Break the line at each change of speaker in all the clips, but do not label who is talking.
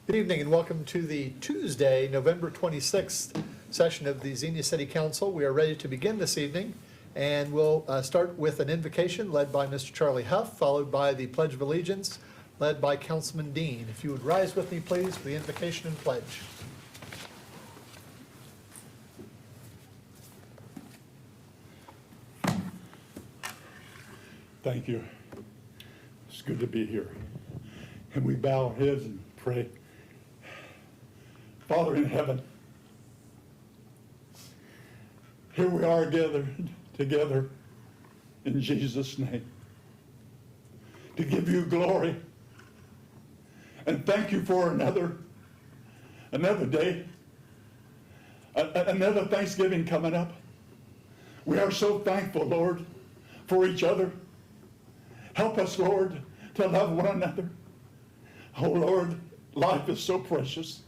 Good evening and welcome to the Tuesday, November 26th session of the Xenia City Council. We are ready to begin this evening, and we'll start with an invocation led by Mr. Charlie Huff, followed by the Pledge of Allegiance led by Councilman Dean. If you would rise with me, please, for the invocation and pledge.
Thank you. It's good to be here. And we bow our heads and pray. Father in heaven, here we are gathered together in Jesus' name to give you glory and thank you for another day, another Thanksgiving coming up. We are so thankful, Lord, for each other. Help us, Lord, to love one another. Oh, Lord, life is so precious.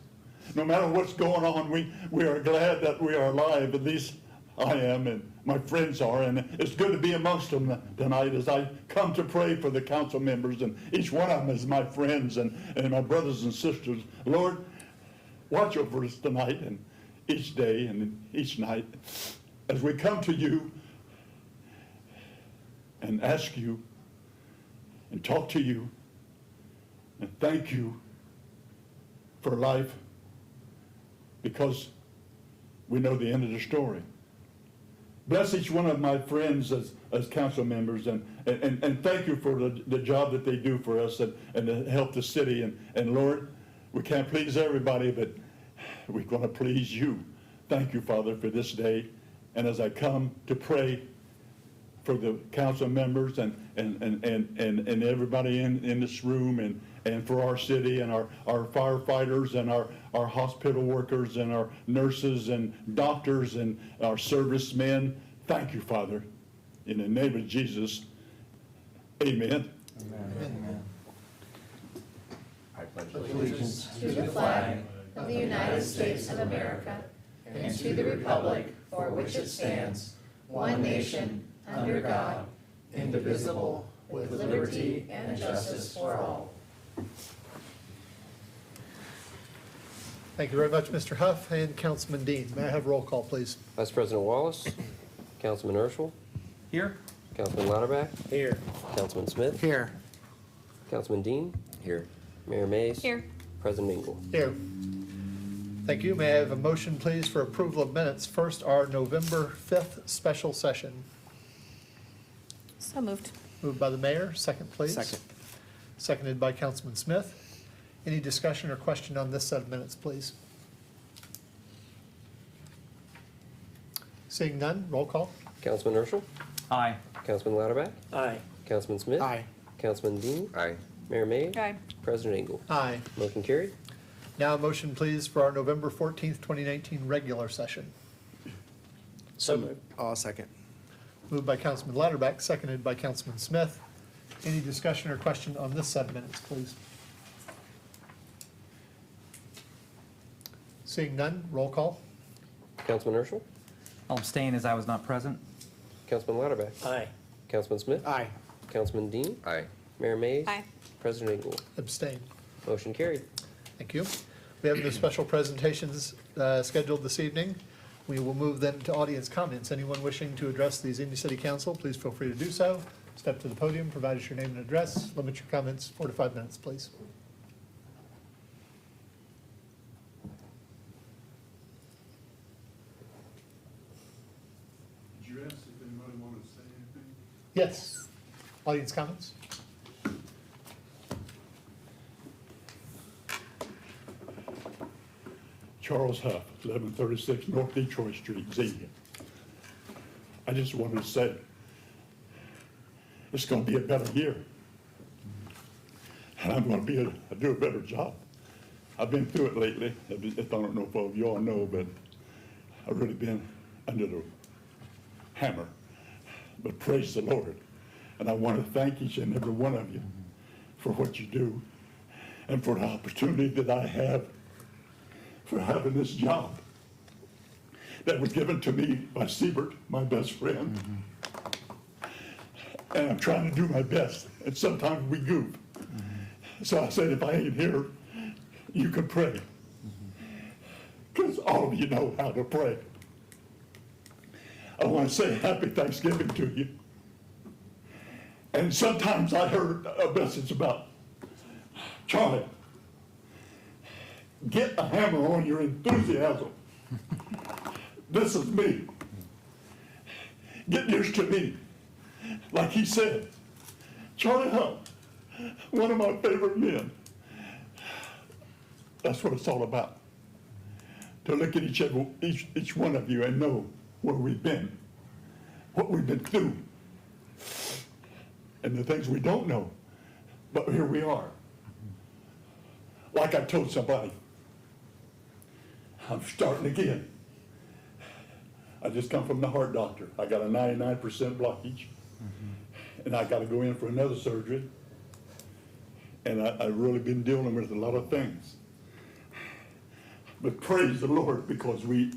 No matter what's going on, we are glad that we are alive. At least I am, and my friends are. And it's good to be amongst them tonight as I come to pray for the council members. And each one of them is my friends and my brothers and sisters. Lord, watch over us tonight and each day and each night as we come to you and ask you and talk to you and thank you for life, because we know the end of the story. Bless each one of my friends as council members, and thank you for the job that they do for us and to help the city. And Lord, we can't please everybody, but we're going to please you. Thank you, Father, for this day. And as I come to pray for the council members and everybody in this room and for our city and our firefighters and our hospital workers and our nurses and doctors and our servicemen. Thank you, Father. In the name of Jesus, amen.
Amen. Amen.
I pledge allegiance to the flag of the United States of America and to the republic for which it stands, one nation, under God, indivisible, with liberty and justice for all.
Thank you very much, Mr. Huff and Councilman Dean. May I have roll call, please?
Vice President Wallace, Councilman Urschel,
Here.
Councilman Lauterbach,
Here.
Councilman Smith,
Here.
Councilman Dean, here, Mayor Mays,
Here.
President Engel.
Here. Thank you. May I have a motion, please, for approval of minutes? First, our November 5th special session.
So moved.
Moved by the mayor. Second, please.
Second.
Seconded by Councilman Smith. Any discussion or question on this set of minutes, please? Seeing none, roll call.
Councilman Urschel,
Aye.
Councilman Lauterbach,
Aye.
Councilman Smith,
Aye.
Councilman Dean,
Aye.
Mayor Mays,
Aye.
President Engel.
Aye.
Motion carried.
Now a motion, please, for our November 14th, 2019 regular session.
So moved. Second.
Moved by Councilman Lauterbach, seconded by Councilman Smith. Any discussion or question on this set of minutes, please? Seeing none, roll call.
Councilman Urschel,
I'll abstain as I was not present.
Councilman Lauterbach,
Aye.
Councilman Smith,
Aye.
Councilman Dean,
Aye.
Mayor Mays,
Aye.
President Engel.
Abstain.
Motion carried.
Thank you. We have no special presentations scheduled this evening. We will move then to audience comments. Anyone wishing to address the Xenia City Council, please feel free to do so. Step to the podium, provide us your name and address. Limit your comments 4 to 5 minutes, please.
Did you ask if anybody wanted to say anything?
Yes. Audience comments?
Charles Huff, 1136 North Detroit Street, Xenia. I just wanted to say, it's going to be a better year. And I'm going to do a better job. I've been through it lately. I don't know if all of you all know, but I've really been under the hammer. But praise the Lord. And I want to thank each and every one of you for what you do and for the opportunity that I have for having this job that was given to me by Siebert, my best friend. And I'm trying to do my best, and sometimes we goof. So I said, if I ain't here, you can pray. Because all of you know how to pray. I want to say happy Thanksgiving to you. And sometimes I heard a message about, Charlie, get a hammer on your enthusiasm. This is me. Get used to me. Like he said, Charlie Hunt, one of my favorite men. That's what it's all about. To look at each one of you and know where we've been, what we've been through, and the things we don't know, but here we are. Like I told somebody, I'm starting again. I just come from the heart doctor. I got a 99% blockage, and I got to go in for another surgery, and I've really been dealing with a lot of things. But praise the Lord, because we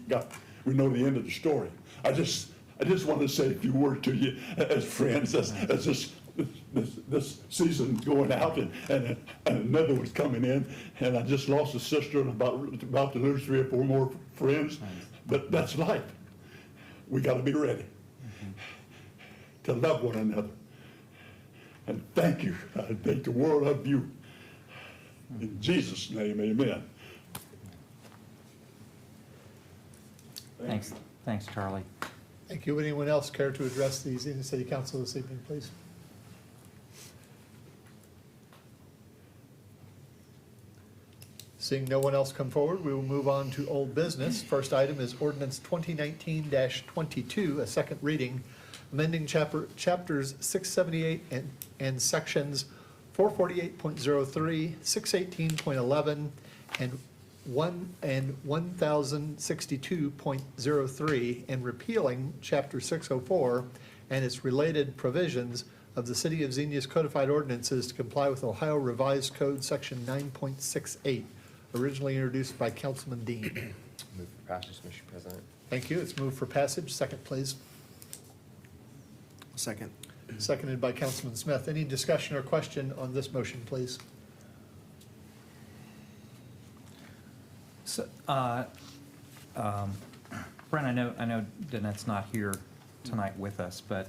know the end of the story. I just want to say a few words to you as friends, as this season's going out and another one's coming in, and I just lost a sister and about to lose 3 or 4 more friends. But that's life. We got to be ready to love one another. And thank you. I thank the world of you. In Jesus' name, amen.
Thanks, Charlie.
Thank you. Would anyone else care to address the Xenia City Council this evening, please? Seeing no one else come forward, we will move on to old business. First item is ordinance 2019-22, a second reading, amending chapters 678 and sections 448.03, 618.11, and 1062.03, and repealing chapter 604 and its related provisions of the City of Xenia's codified ordinances to comply with Ohio Revised Code section 9.68, originally introduced by Councilman Dean.
Move for passage, Mr. President.
Thank you. It's moved for passage. Second, please.
Second.
Seconded by Councilman Smith. Any discussion or question on this motion, please?
So, Brent, I know Danette's not here tonight with us, but,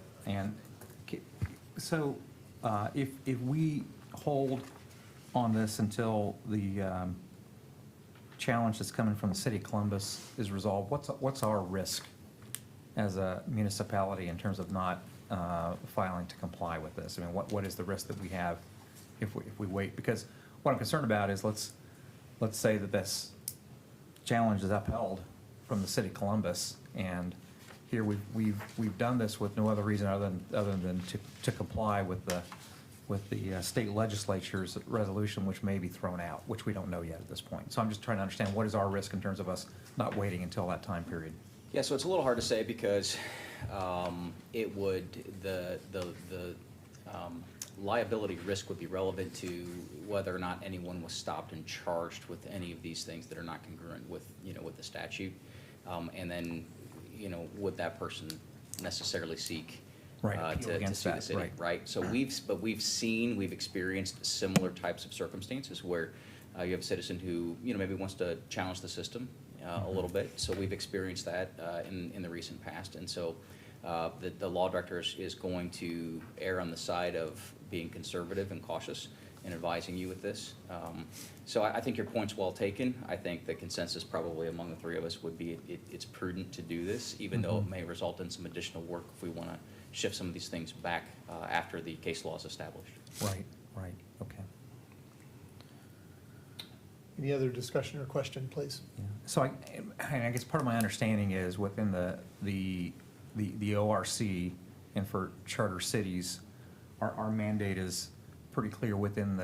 if we hold on this until the challenge that's coming from the city of Columbus is resolved, what's our risk as a municipality in terms of not filing to comply with this? I mean, what is the risk that we have if we wait? Because what I'm concerned about is let's say that this challenge is upheld from the city of Columbus, and here we've done this with no other reason other than to comply with the state legislature's resolution, which may be thrown out, which we don't know yet at this point. So I'm just trying to understand what is our risk in terms of us not waiting until that time period.
Yeah, so it's a little hard to say because it would, the liability risk would be relevant to whether or not anyone was stopped and charged with any of these things that are not congruent with, with the statute. And then, would that person necessarily seek
Right,
to
against
sue the
that,
city, right? So we've experienced similar types of circumstances where you have a citizen who, maybe wants to challenge the system a little bit. So we've experienced that in the recent past. And so the law director is going to err on the side of being conservative and cautious in advising you with this. So I think your point's well taken. I think the consensus probably among the three of us would be it's prudent to do this, even though it may result in some additional work if we want to shift some of these things back after the case law is established.
Right, okay.
Any other discussion or question, please?
Yeah. So I guess part of my understanding is within the ORC and for charter cities, our mandate is pretty clear within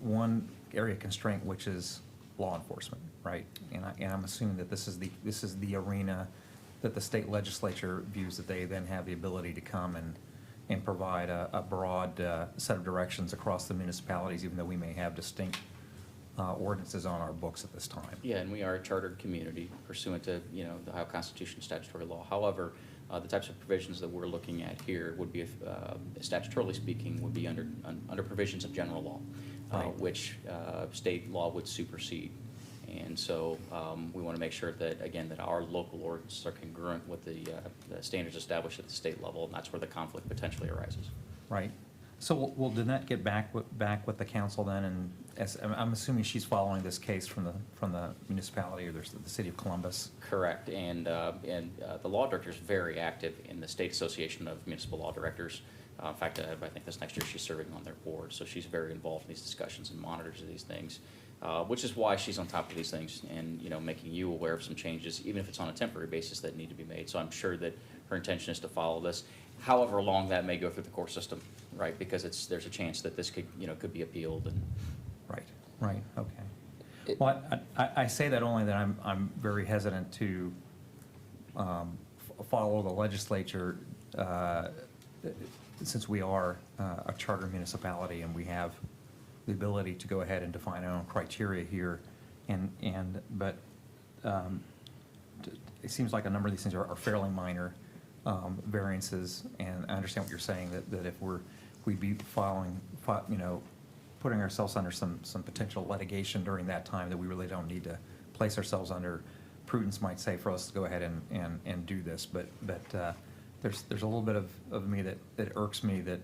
one area constraint, which is law enforcement, right? And I'm assuming that this is the arena that the state legislature views that they then have the ability to come and provide a broad set of directions across the municipalities, even though we may have distinct ordinances on our books at this time.
Yeah, and we are a chartered community pursuant to, the Ohio Constitution and statutory law. However, the types of provisions that we're looking at here would be, statutorily speaking, would be under provisions of general law. which state law would supersede. And so we want to make sure that, again, that our local ordinances are congruent with the standards established at the state level, and that's where the conflict potentially arises.
Right. So will Danette get back with the council then? And I'm assuming she's following this case from the municipality or the city of Columbus?
Correct, and the law director is very active in the State Association of Municipal Law Directors. In fact, I think this next year she's serving on their board, so she's very involved in these discussions and monitors these things, which is why she's on top of these things and, you know, making you aware of some changes, even if it's on a temporary basis, that need to be made. So I'm sure that her intention is to follow this, however long that may go through the court system, right? Because there's a chance that this could be appealed and.
Right, okay. Well, I say that only that I'm very hesitant to follow the legislature, since we are a charter municipality and we have the ability to go ahead and define our own criteria here, but it seems like a number of these things are fairly minor variances, and I understand what you're saying, that if we'd be putting ourselves under some potential litigation during that time that we really don't need to place ourselves under. Prudence might say for us to go ahead and do this, but there's a little bit of me that irks me that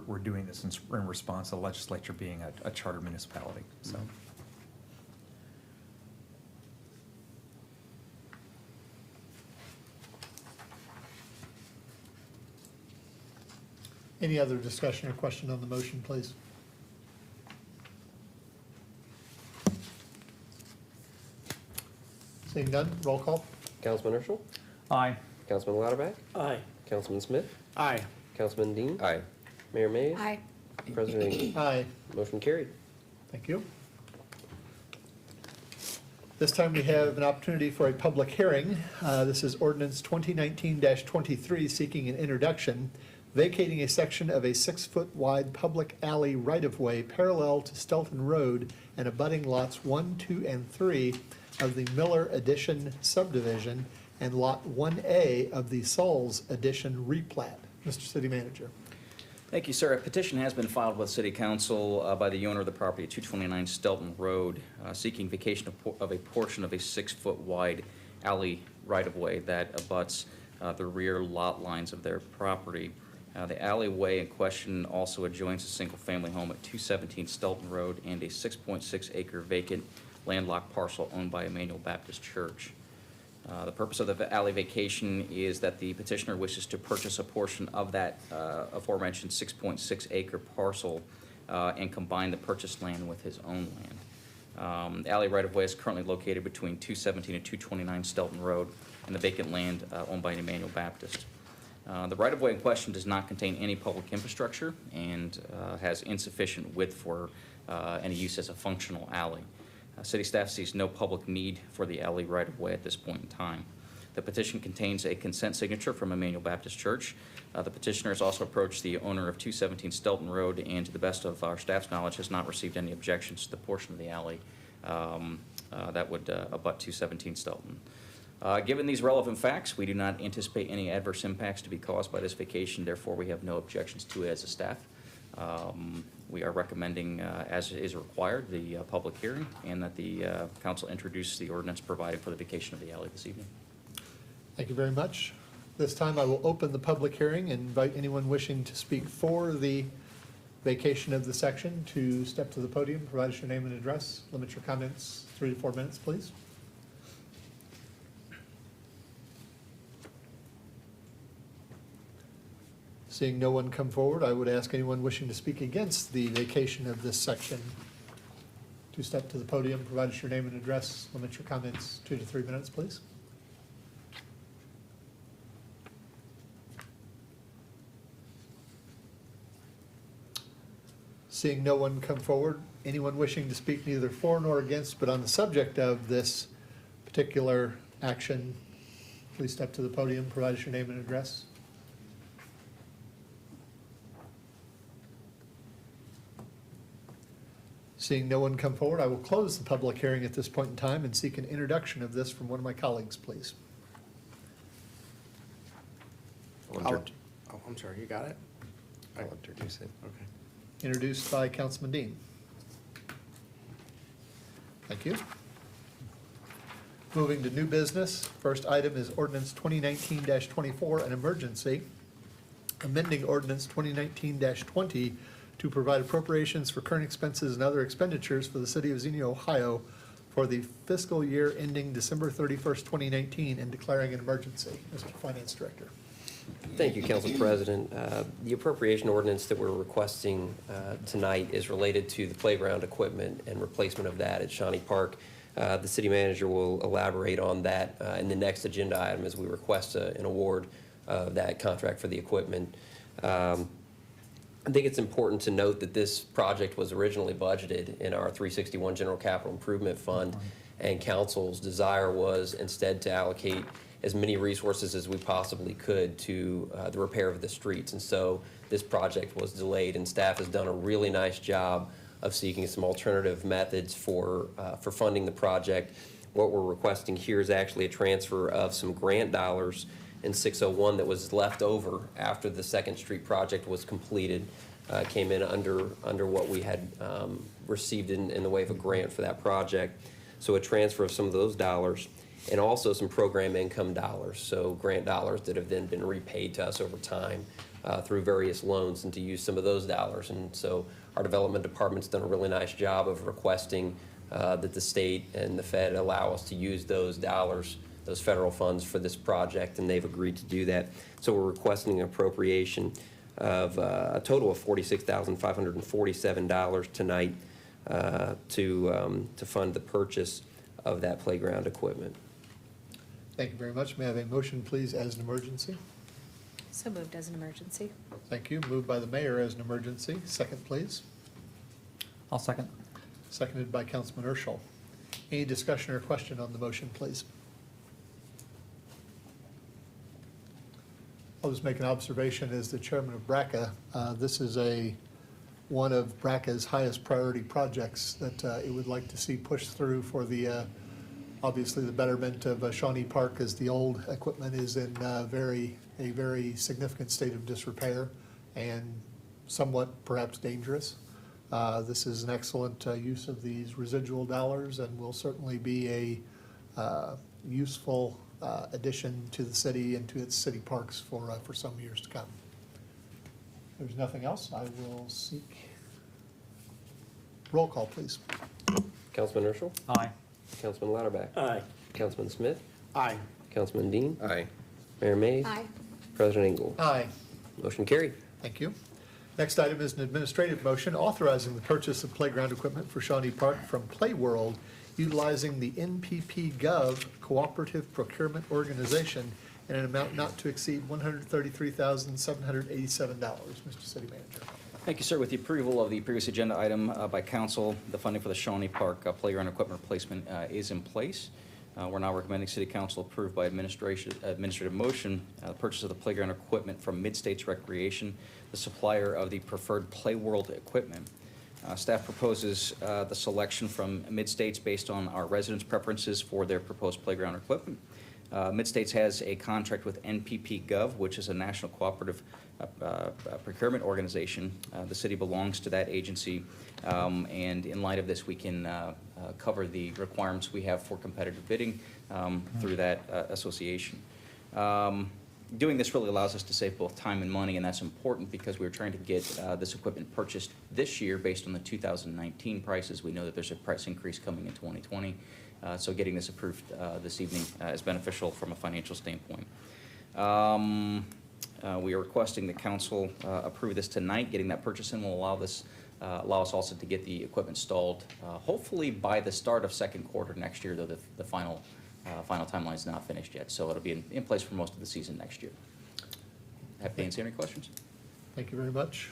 we're doing this in response to the legislature being a charter municipality, so.
Any other discussion or question on the motion, please? Seeing none, roll call.
Councilman Urschel,
Aye.
Councilman Lauterbach,
Aye.
Councilman Smith,
Aye.
Councilman Dean.
Aye.
Mayor Mays.
Aye.
President Ing.
Aye.
Motion carried.
Thank you. This time we have an opportunity for a public hearing. This is ordinance 2019-23, seeking an introduction, vacating a section of a 6-foot wide public alley right-of-way parallel to Stelton Road and abutting lots 1, 2, and 3 of the Miller Addition subdivision and Lot 1A of the Sauls Addition replat. Mr. City Manager.
Thank you, sir. A petition has been filed with City Council by the owner of the property at 229 Stelton Road, seeking vacation of a portion of a 6-foot wide alley right-of-way that abuts the rear lot lines of their property. The alleyway in question also adjoins a single-family home at 217 Stelton Road and a 6.6 acre vacant landlocked parcel owned by Emmanuel Baptist Church. The purpose of the alley vacation is that the petitioner wishes to purchase a portion of that aforementioned 6.6 acre parcel and combine the purchased land with his own land. The alley right-of-way is currently located between 217 and 229 Stelton Road and the vacant land owned by Emmanuel Baptist. The right-of-way in question does not contain any public infrastructure and has insufficient width for any use as a functional alley. City staff sees no public need for the alley right-of-way at this point in time. The petition contains a consent signature from Emmanuel Baptist Church. The petitioner has also approached the owner of 217 Stelton Road, and to the best of our staff's knowledge, has not received any objections to the portion of the alley that would abut 217 Stelton. Given these relevant facts, we do not anticipate any adverse impacts to be caused by this vacation. Therefore, we have no objections to it as a staff. We are recommending, as is required, the public hearing, and that the council introduce the ordinance providing for the vacation of the alley this evening.
Thank you very much. This time I will open the public hearing and invite anyone wishing to speak for the vacation of the section to step to the podium, provide us your name and address. Limit your comments 3 to 4 minutes, please. Seeing no one come forward, I would ask anyone wishing to speak against the vacation of this section to step to the podium, provide us your name and address. Limit your comments 2 to 3 minutes, please. Seeing no one come forward, anyone wishing to speak neither for nor against, but on the subject of this particular action, please step to the podium, provide us your name and address. Seeing no one come forward, I will close the public hearing at this point in time and seek an introduction of this from one of my colleagues, please.
I'm sorry, you got it?
I'll introduce it.
Okay.
Introduced by Councilman Dean. Thank you. Moving to new business, first item is ordinance 2019-24, an emergency, amending ordinance 2019-20 to provide appropriations for current expenses and other expenditures for the city of Xenia, Ohio for the fiscal year ending December 31st, 2019, and declaring an emergency. Mr. Finance Director.
Thank you, Council President. The appropriation ordinance that we're requesting tonight is related to the playground equipment and replacement of that at Shawnee Park. The city manager will elaborate on that in the next agenda item as we request an award of that contract for the equipment. I think it's important to note that this project was originally budgeted in our 361 General Capital Improvement Fund, and council's desire was instead to allocate as many resources as we possibly could to the repair of the streets. And so this project was delayed, and staff has done a really nice job of seeking some alternative methods for funding the project. What we're requesting here is actually a transfer of some grant dollars in 601 that was left over after the Second Street project was completed. Came in under what we had received in the way of a grant for that project. So a transfer of some of those dollars, and also some program income dollars, so grant dollars that have then been repaid to us over time through various loans, and to use some of those dollars. And so our development department's done a really nice job of requesting that the state and the Fed allow us to use those dollars, those federal funds, for this project, and they've agreed to do that. So we're requesting an appropriation of a total of $46,547 tonight to fund the purchase of that playground equipment.
Thank you very much. May I have a motion, please, as an emergency?
So moved as an emergency.
Thank you. Moved by the mayor as an emergency. Second, please.
I'll second.
Seconded by Councilman Urschel. Any discussion or question on the motion, please? I'll just make an observation as the chairman of BRCA. This is one of BRCA's highest priority projects that it would like to see pushed through for the, obviously, the betterment of Shawnee Park, as the old equipment is in a very significant state of disrepair and somewhat perhaps dangerous. This is an excellent use of these residual dollars, and will certainly be a useful addition to the city and to its city parks for some years to come. If there's nothing else, I will seek roll call, please.
Councilman Urschel?
Aye.
Councilman Lauterbach?
Aye.
Councilman Smith?
Aye.
Councilman Dean?
Aye.
Mayor Mays?
Aye.
President Engel?
Aye.
Motion carried.
Thank you. Next item is an administrative motion authorizing the purchase of playground equipment for Shawnee Park from Play World, utilizing the NPP Gov Cooperative Procurement Organization in an amount not to exceed $133,787. Mr. City Manager.
Thank you, sir. With the approval of the previous agenda item by council, the funding for the Shawnee Park playground equipment replacement is in place. We're now recommending City Council approve by administrative motion the purchase of the playground equipment from Mid-States Recreation, the supplier of the preferred Play World equipment. Staff proposes the selection from Mid-States based on our residents' preferences for their proposed playground equipment. Mid-States has a contract with NPP Gov, which is a national cooperative procurement organization. The city belongs to that agency, and in light of this, we can cover the requirements we have for competitive bidding through that association. Doing this really allows us to save both time and money, and that's important because we're trying to get this equipment purchased this year based on the 2019 prices. We know that there's a price increase coming in 2020, so getting this approved this evening is beneficial from a financial standpoint. We are requesting the council approve this tonight. Getting that purchase in will allow us also to get the equipment installed, hopefully by the start of second quarter next year, though the final timeline is not finished yet. So it'll be in place for most of the season next year. Happy to answer any questions.
Thank you very much.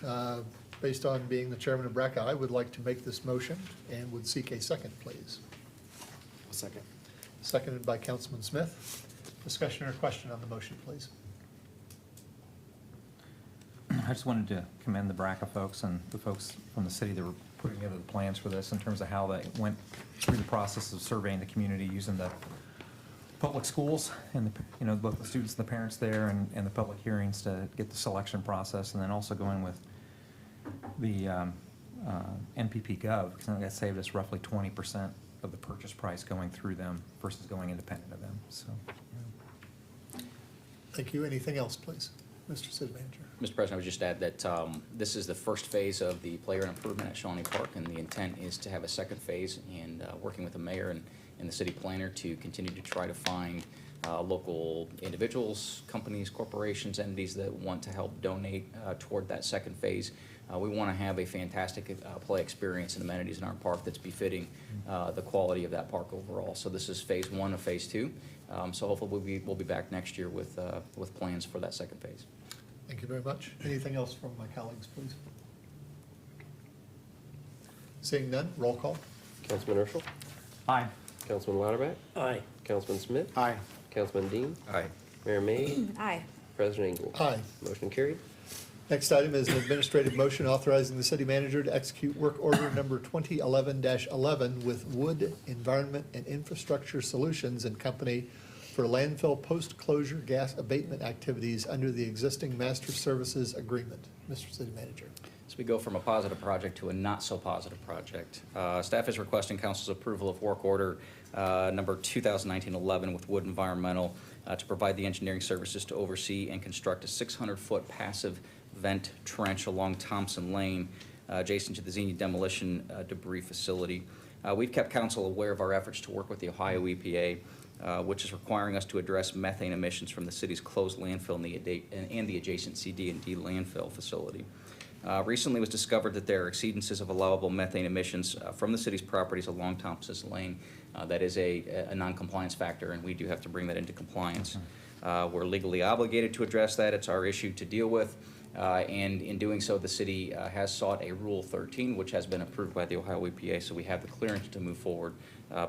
Based on being the chairman of BRCA, I would like to make this motion and would seek a second, please.
A second.
Seconded by Councilman Smith. Discussion or question on the motion, please.
I just wanted to commend the BRCA folks and the folks from the city that were putting together the plans for this in terms of how they went through the process of surveying the community using the public schools and both the students and the parents there, and the public hearings to get the selection process, and then also going with the NPP Gov, because that saved us roughly 20% of the purchase price going through them versus going independent of them, so.
Thank you. Anything else, please? Mr. City Manager.
Mr. President, I would just add that this is the first phase of the playground improvement at Shawnee Park, and the intent is to have a second phase, and working with the mayor and the city planner to continue to try to find local individuals, companies, corporations, entities that want to help donate toward that second phase. We want to have a fantastic play experience and amenities in our park that's befitting the quality of that park overall. So this is phase one of phase two. So hopefully we'll be back next year with plans for that second phase.
Thank you very much. Anything else from my colleagues, please? Seeing none, roll call.
Councilman Urschel,
Aye.
Councilman Lauterbach,
Aye.
Councilman Smith,
Aye.
Councilman Dean,
Aye.
Mayor May,
Aye.
President Engel.
Aye.
Motion carried.
Next item is an administrative motion authorizing the city manager to execute work order number 2011-11 with Wood Environment and Infrastructure Solutions and Company for landfill post-closure gas abatement activities under the existing master services agreement. Mr. City Manager.
So we go from a positive project to a not-so-positive project. Staff is requesting council's approval of work order number 2019-11 with Wood Environmental to provide the engineering services to oversee and construct a 600-foot passive vent trench along Thompson Lane adjacent to the Xenia demolition debris facility. We've kept council aware of our efforts to work with the Ohio EPA, which is requiring us to address methane emissions from the city's closed landfill and the adjacent CD&D landfill facility. Recently it was discovered that there are exceedances of allowable methane emissions from the city's properties along Thompson Lane. That is a non-compliance factor, and we do have to bring that into compliance. We're legally obligated to address that. It's our issue to deal with. And in doing so, the city has sought a Rule 13, which has been approved by the Ohio EPA, so we have the clearance to move forward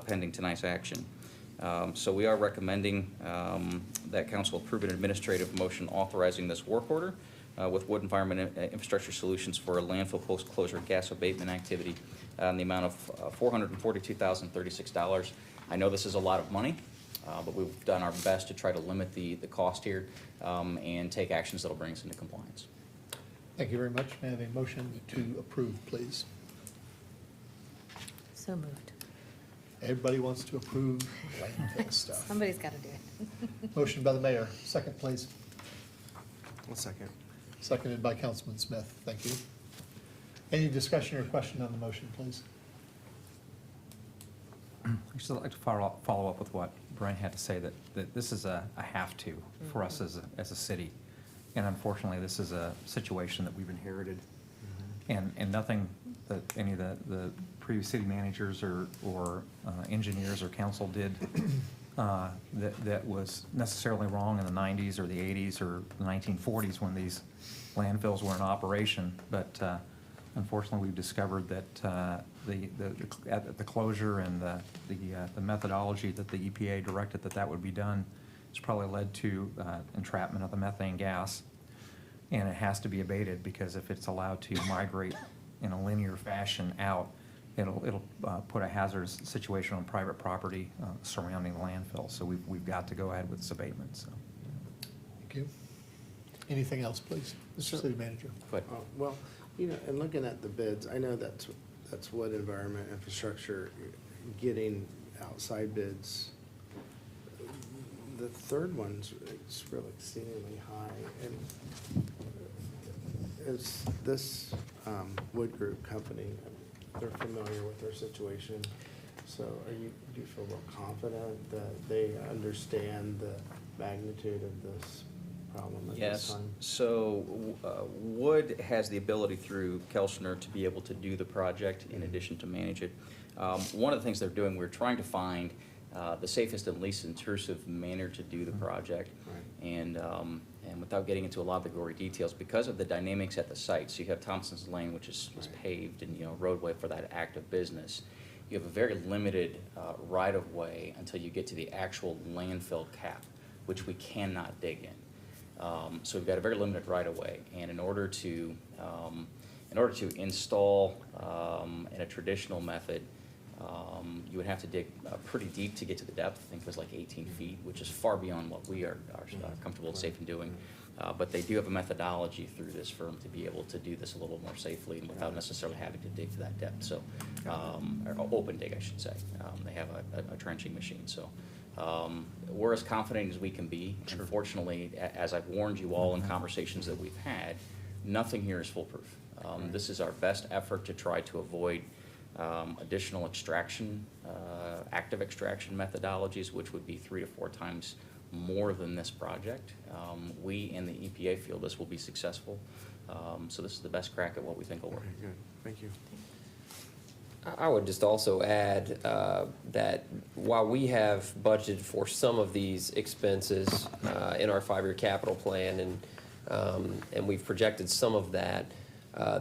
pending tonight's action. So we are recommending that council approve an administrative motion authorizing this work order with Wood Environment Infrastructure Solutions for a landfill post-closure gas abatement activity in the amount of $442,036. I know this is a lot of money, but we've done our best to try to limit the cost here and take actions that'll bring us into compliance.
Thank you very much. May I have a motion to approve, please?
So moved.
Everybody wants to approve landfill stuff.
Somebody's got to do it.
Motion by the mayor. Second, please.
One second.
Seconded by Councilman Smith. Thank you. Any discussion or question on the motion, please?
I'd just like to follow up with what Brian had to say, that this is a have-to for us as a city. And unfortunately, this is a situation that we've inherited. And nothing that any of the previous city managers or engineers or council did that was necessarily wrong in the 90s or the 80s or the 1940s when these landfills were in operation. But unfortunately, we've discovered that the closure and the methodology that the EPA directed that would be done has probably led to entrapment of the methane gas. And it has to be abated, because if it's allowed to migrate in a linear fashion out, it'll put a hazardous situation on private property surrounding the landfill. So we've got to go ahead with this abatement, so.
Thank you. Anything else, please? Mr. City Manager.
Go ahead.
Well, and looking at the bids, I know that's Wood Environment Infrastructure getting outside bids. The third one's really exceedingly high, and is this Wood Group company, they're familiar with their situation, so do you feel real confident that they understand the magnitude of this problem at this
Yes,
time?
so Wood has the ability through Kelchner to be able to do the project in addition to manage it. One of the things they're doing, we're trying to find the safest and least intrusive manner to do the project.
Right.
And without getting into a lot of the gory details, because of the dynamics at the site, so you have Thompson's Lane, which is
Right.
paved and, roadway for that active business. You have a very limited right-of-way until you get to the actual landfill cap, which we cannot dig in. So we've got a very limited right-of-way, and in order to install in a traditional method, you would have to dig pretty deep to get to the depth. I think it was like 18 feet, which is far beyond what we are comfortable and safe in doing. But they do have a methodology through this firm to be able to do this a little more safely and without necessarily having to dig to that depth, so, or open dig, I should say. They have a trenching machine, so. We're as confident as we can be. Unfortunately, as I've warned you all in conversations that we've had, nothing here is foolproof. This is our best effort to try to avoid additional extraction, active extraction methodologies, which would be 3 to 4 times more than this project. We in the EPA feel this will be successful. So this is the best crack at what we think will work.
Very good, thank you.
I would just also add that while we have budgeted for some of these expenses in our 5-year capital plan, and we've projected some of that,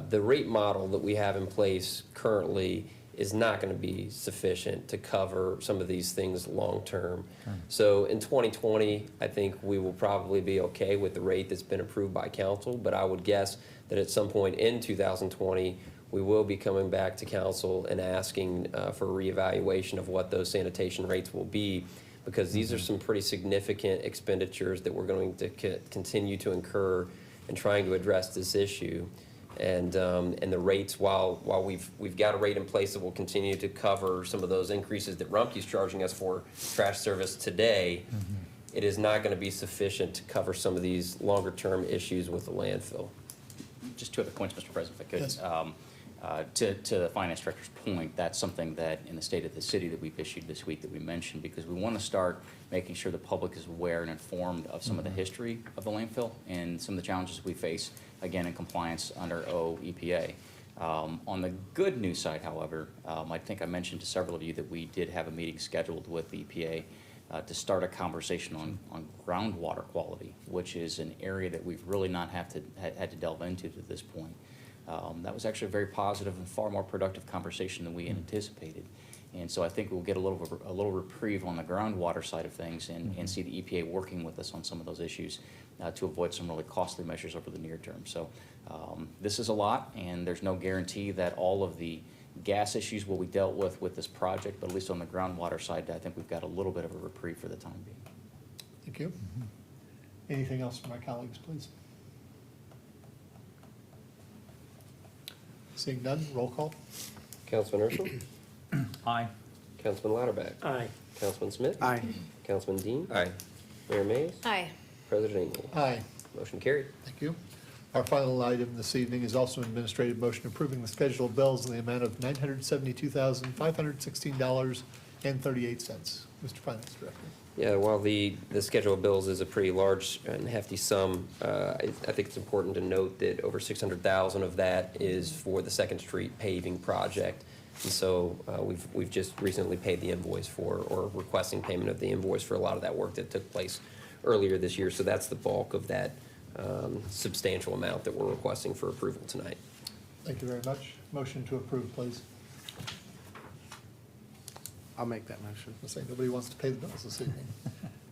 the rate model that we have in place currently is not going to be sufficient to cover some of these things long-term. So in 2020, I think we will probably be okay with the rate that's been approved by council, but I would guess that at some point in 2020, we will be coming back to council and asking for a reevaluation of what those sanitation rates will be, because these are some pretty significant expenditures that we're going to continue to incur in trying to address this issue. And the rates, while we've got a rate in place that will continue to cover some of those increases that Rumpke's charging us for trash service today, it is not going to be sufficient to cover some of these longer-term issues with the landfill.
Just 2 other points, Mr. President, if I could.
Yes.
To the finance director's point, that's something that in the state of the city that we've issued this week that we mentioned, because we want to start making sure the public is aware and informed of some of the history of the landfill and some of the challenges we face, again, in compliance under EPA. On the good news side, however, I think I mentioned to several of you that we did have a meeting scheduled with the EPA to start a conversation on groundwater quality, which is an area that we've really not had to delve into to this point. That was actually a very positive and far more productive conversation than we anticipated. And so I think we'll get a little reprieve on the groundwater side of things and see the EPA working with us on some of those issues to avoid some really costly measures over the near term. So this is a lot, and there's no guarantee that all of the gas issues will be dealt with this project, but at least on the groundwater side, I think we've got a little bit of a reprieve for the time being.
Thank you. Anything else from my colleagues, please? Seeing none, roll call.
Councilman Urschel?
Aye.
Councilman Lauterbach?
Aye.
Councilman Smith?
Aye.
Councilman Dean?
Aye.
Mayor Mays?
Aye.
President Engel?
Aye.
Motion carried.
Thank you. Our final item this evening is also an administrative motion approving the scheduled bills in the amount of $972,516.38. Mr. Finance Director.
Yeah, while the schedule of bills is a pretty large and hefty sum, I think it's important to note that over $600,000 of that is for the Second Street paving project. And so we've just recently paid the invoice for, or requesting payment of the invoice for a lot of that work that took place earlier this year. So that's the bulk of that substantial amount that we're requesting for approval tonight.
Thank you very much. Motion to approve, please.
I'll make that motion.
I say nobody wants to pay the bills this evening.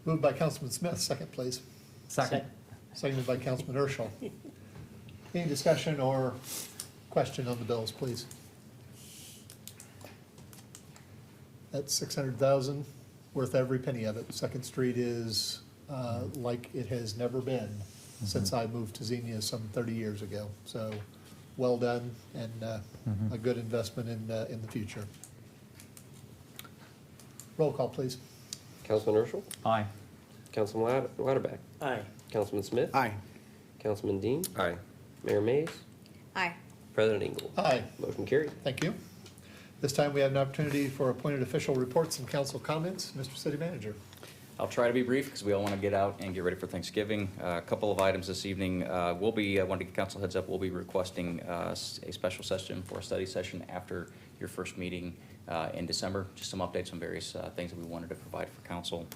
Moved by Councilman Smith, second, please.
Second.
Seconded by Councilman Urschel. Any discussion or question on the bills, please? That's $600,000, worth every penny of it. Second Street is like it has never been since I moved to Xenia some 30 years ago. So well done, and a good investment in the future. Roll call, please.
Councilman Urschel?
Aye.
Councilman Lauterbach?
Aye.
Councilman Smith?
Aye.
Councilman Dean? Aye. Mayor Mays?
Aye.
President Engel?
Aye.
Motion carried.
Thank you. This time we have an opportunity for appointed official reports and council comments. Mr. City Manager.
I'll try to be brief because we all want to get out and get ready for Thanksgiving. A couple of items this evening. I want to give council heads up, we'll be requesting a special session for a study session after your first meeting in December. Just some updates on various things that we wanted to provide for council,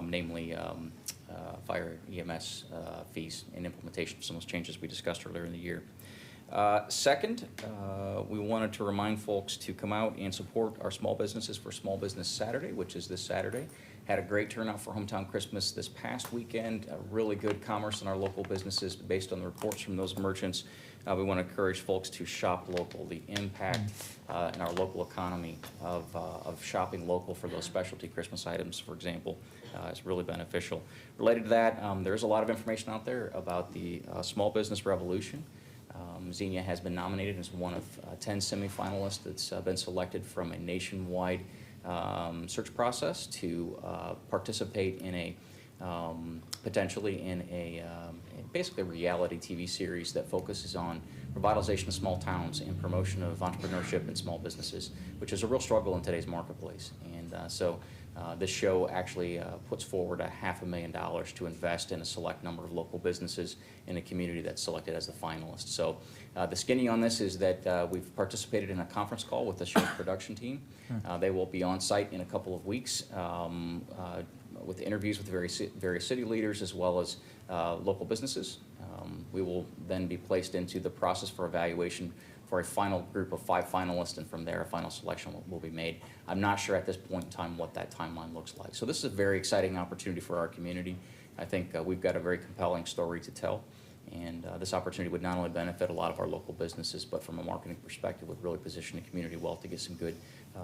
namely fire EMS fees and implementation of some of those changes we discussed earlier in the year. Second, we wanted to remind folks to come out and support our small businesses for Small Business Saturday, which is this Saturday. Had a great turnout for Hometown Christmas this past weekend, really good commerce in our local businesses based on the reports from those merchants. We want to encourage folks to shop local. The impact in our local economy of shopping local for those specialty Christmas items, for example, is really beneficial. Related to that, there's a lot of information out there about the Small Business Revolution. Xenia has been nominated as one of 10 semifinalists that's been selected from a nationwide search process to participate in a potentially in a basically a reality TV series that focuses on revitalization of small towns and promotion of entrepreneurship and small businesses, which is a real struggle in today's marketplace. And so this show actually puts forward $500,000 to invest in a select number of local businesses in a community that's selected as the finalist. So the skinny on this is that we've participated in a conference call with the show's production team. They will be on site in a couple of weeks with interviews with various city leaders as well as local businesses. We will then be placed into the process for evaluation for a final group of 5 finalists, and from there a final selection will be made. I'm not sure at this point in time what that timeline looks like. So this is a very exciting opportunity for our community. I think we've got a very compelling story to tell, and this opportunity would not only benefit a lot of our local businesses, but from a marketing perspective would really position the community well to get some good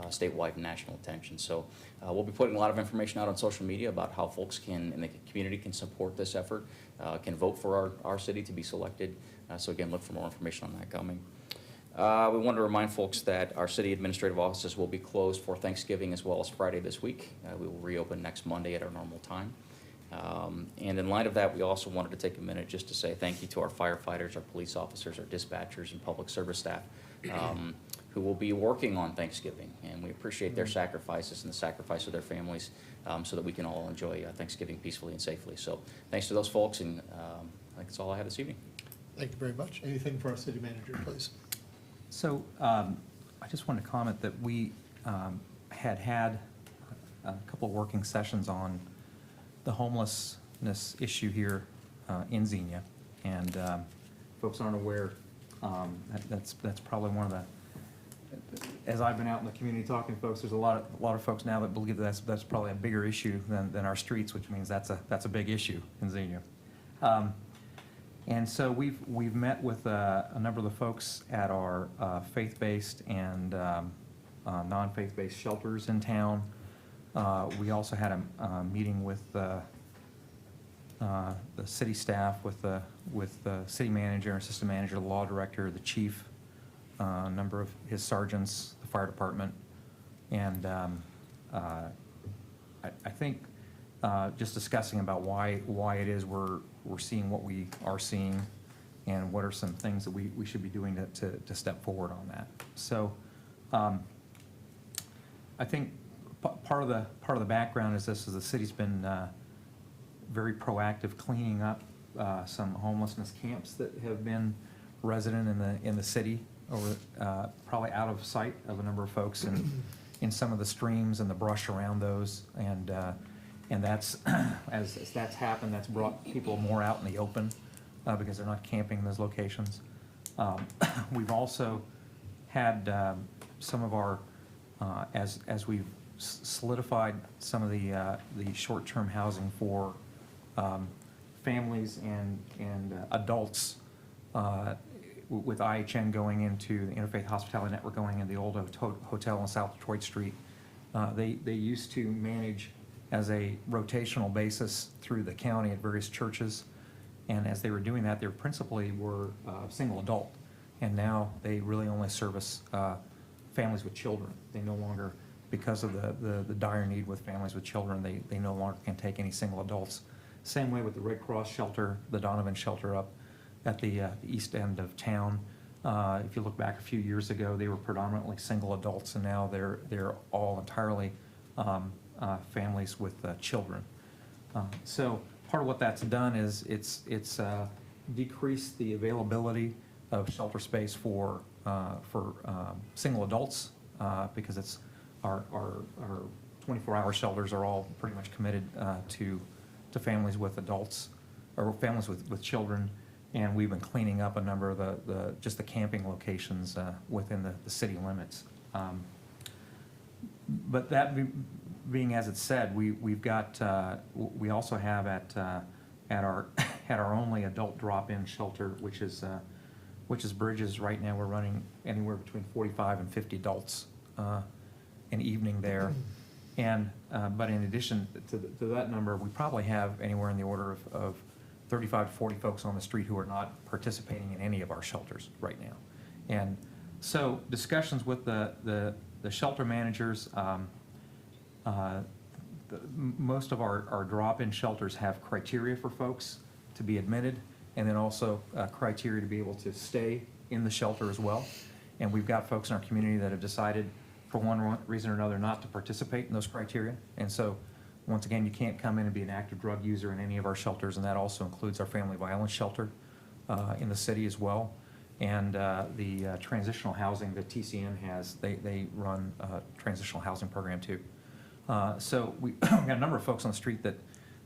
statewide and national attention. So we'll be putting a lot of information out on social media about how folks can, and the community can support this effort, can vote for our city to be selected. So again, look for more information on that coming. We want to remind folks that our city administrative offices will be closed for Thanksgiving as well as Friday this week. We will reopen next Monday at our normal time. And in light of that, we also wanted to take a minute just to say thank you to our firefighters, our police officers, our dispatchers, and public service staff who will be working on Thanksgiving. And we appreciate their sacrifices and the sacrifice of their families so that we can all enjoy Thanksgiving peacefully and safely. So thanks to those folks, and I think that's all I have this evening.
Thank you very much. Anything for our city manager, please?
So I just wanted to comment that we had a couple of working sessions on the homelessness issue here in Xenia. And folks aren't aware, that's probably one of the, as I've been out in the community talking to folks, there's a lot of folks now that believe that's probably a bigger issue than our streets, which means that's a big issue in Xenia. And so we've met with a number of the folks at our faith-based and non-faith-based shelters in town. We also had a meeting with the city staff, with the city manager, assistant manager, the law director, the chief, a number of his sergeants, the fire department, and I think just discussing about why it is we're seeing what we are seeing, and what are some things that we should be doing to step forward on that. So I think part of the background is this: is the city's been very proactive cleaning up some homelessness camps that have been resident in the city, over probably out of sight of a number of folks in some of the streams and the brush around those, and that's as that's happened, that's brought people more out in the open because they're not camping in those locations. We've also had some of our as we've solidified some of the short-term housing for families and adults, with IHN going into the Interfaith Hospitality Network, going into the old hotel on South Detroit Street. They used to manage as a rotational basis through the county at various churches, and as they were doing that, they principally were single adult, and now they really only service families with children. They no longer, because of the dire need with families with children, they no longer can take any single adults. Same way with the Red Cross shelter, the Donovan shelter up at the east end of town. If you look back a few years ago, they were predominantly single adults, and now they're all entirely families with children. So part of what that's done is it's decreased the availability of shelter space for single adults, because it's our 24-hour shelters are all pretty much committed to families with adults or families with children, and we've been cleaning up a number of the camping locations within the city limits. But that being as it's said, we've got, we also have at our, at our only adult drop-in shelter, which is Bridges. Right now, we're running anywhere between 45 and 50 adults an evening there. And, but in addition to that number, we probably have anywhere in the order of 35 to 40 folks on the street who are not participating in any of our shelters right now. And so discussions with the shelter managers, most of our drop-in shelters have criteria for folks to be admitted, and then also criteria to be able to stay in the shelter as well. And we've got folks in our community that have decided, for one reason or another, not to participate in those criteria. And so, once again, you can't come in and be an active drug user in any of our shelters, and that also includes our family violence shelter in the city as well. And the transitional housing that TCN has, they run a transitional housing program too. So we've got a number of folks on the street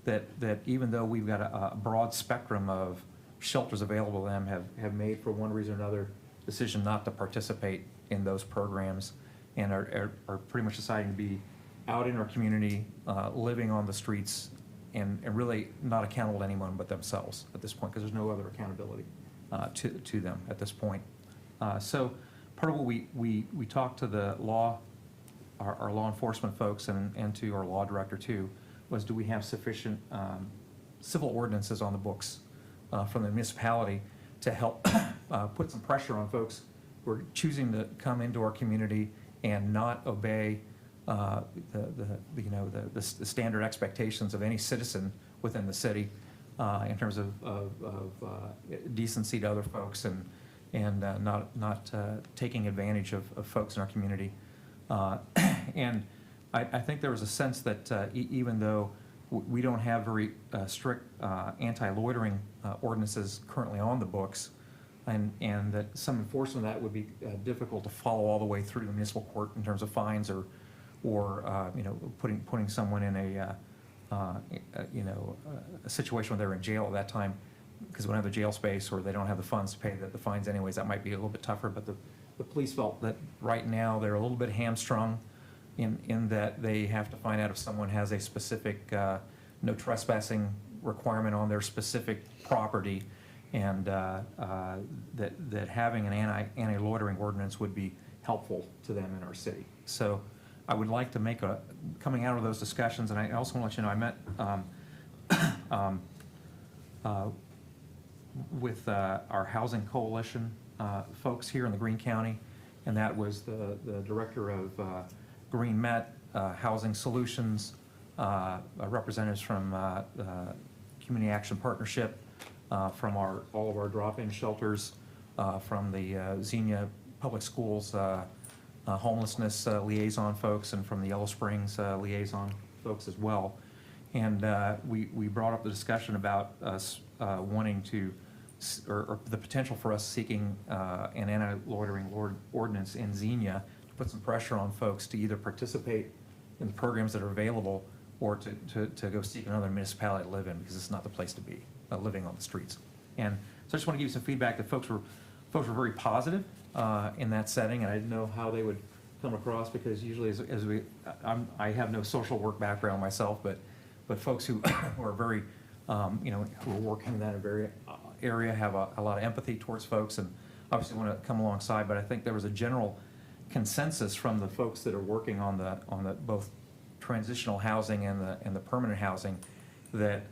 that even though we've got a broad spectrum of shelters available to them, have made, for one reason or another, decision not to participate in those programs, and are pretty much deciding to be out in our community, living on the streets, and really not accountable to anyone but themselves at this point, because there's no other accountability to them at this point. So part of what we talked to the law, our law enforcement folks, and to our law director too, was, do we have sufficient civil ordinances on the books from the municipality to help put some pressure on folks who are choosing to come into our community and not obey the standard expectations of any citizen within the city in terms of decency to other folks, and not taking advantage of folks in our community. And I think there was a sense that even though we don't have very strict anti-loitering ordinances currently on the books, and that some enforcement of that would be difficult to follow all the way through the municipal court in terms of fines, or putting someone in a situation where they're in jail at that time because they don't have the jail space, or they don't have the funds to pay the fines anyways. That might be a little bit tougher, but the police felt that right now they're a little bit hamstrung in that they have to find out if someone has a specific no trespassing requirement on their specific property, and that having an anti-loitering ordinance would be helpful to them in our city. So I would like to make coming out of those discussions, and I also want to let you know, I met with our Housing Coalition folks here in the Greene County, and that was the director of Green Met, Housing Solutions, representatives from Community Action Partnership, from all of our drop-in shelters, from the Xenia Public Schools homelessness liaison folks, and from the Yellow Springs liaison folks as well. And we brought up the discussion about us wanting to, or the potential for us seeking an anti-loitering ordinance in Xenia to put some pressure on folks to either participate in the programs that are available, or to go seek another municipality to live in, because it's not the place to be, living on the streets. And so I just want to give you some feedback that folks were very positive in that setting, and I didn't know how they would come across, because usually I have no social work background myself, but folks who are very, who are working in that very area have a lot of empathy towards folks, and obviously want to come alongside. But I think there was a general consensus from the folks that are working on the both transitional housing and the permanent housing, that